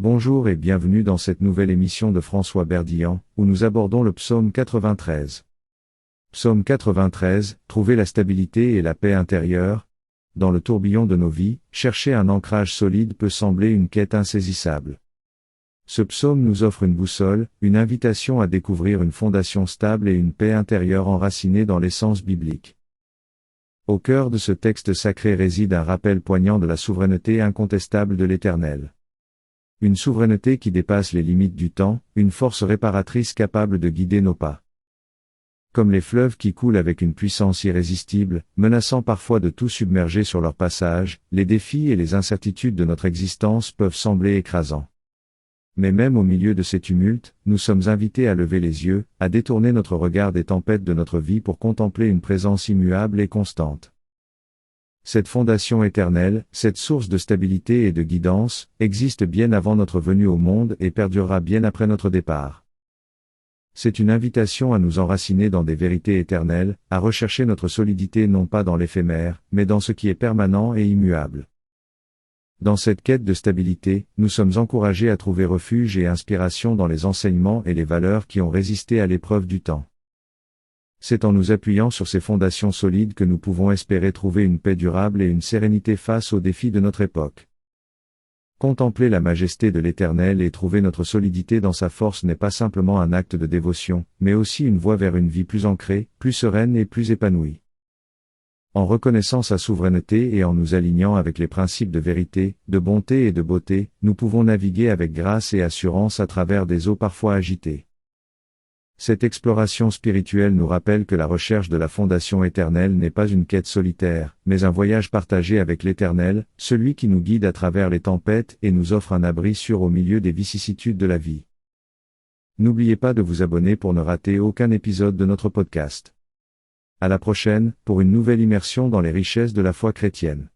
Bonjour et bienvenue dans cette nouvelle émission de François Berdillan, où nous abordons le psaume 93. Psaume 93, trouver la stabilité et la paix intérieure. Dans le tourbillon de nos vies, chercher un ancrage solide peut sembler une quête insaisissable. Ce psaume nous offre une boussole, une invitation à découvrir une fondation stable et une paix intérieure enracinée dans l'essence biblique. Au cœur de ce texte sacré réside un rappel poignant de la souveraineté incontestable de l'Éternel. Une souveraineté qui dépasse les limites du temps, une force réparatrice capable de guider nos pas. Comme les fleuves qui coulent avec une puissance irrésistible, menaçant parfois de tout submerger sur leur passage, les défis et les incertitudes de notre existence peuvent sembler écrasants. Mais même au milieu de ces tumultes, nous sommes invités à lever les yeux, à détourner notre regard des tempêtes de notre vie pour contempler une présence immuable et constante. Cette fondation éternelle, cette source de stabilité et de guidance, existe bien avant notre venue au monde et perdurera bien après notre départ. C'est une invitation à nous enraciner dans des vérités éternelles, à rechercher notre solidité non pas dans l'éphémère, mais dans ce qui est permanent et immuable. Dans cette quête de stabilité, nous sommes encouragés à trouver refuge et inspiration dans les enseignements et les valeurs qui ont résisté à l'épreuve du temps. C'est en nous appuyant sur ces fondations solides que nous pouvons espérer trouver une paix durable et une sérénité face aux défis de notre époque. Contempler la majesté de l'Éternel et trouver notre solidité dans sa force n'est pas simplement un acte de dévotion, mais aussi une voie vers une vie plus ancrée, plus sereine et plus épanouie. En reconnaissant sa souveraineté et en nous alignant avec les principes de vérité, de bonté et de beauté, nous pouvons naviguer avec grâce et assurance à travers des eaux parfois agitées. Cette exploration spirituelle nous rappelle que la recherche de la fondation éternelle n'est pas une quête solitaire, mais un voyage partagé avec l'Éternel, celui qui nous guide à travers les tempêtes et nous offre un abri sûr au milieu des vicissitudes de la vie. N'oubliez pas de vous abonner pour ne rater aucun épisode de notre podcast. À la prochaine, pour une nouvelle immersion dans les richesses de la foi chrétienne.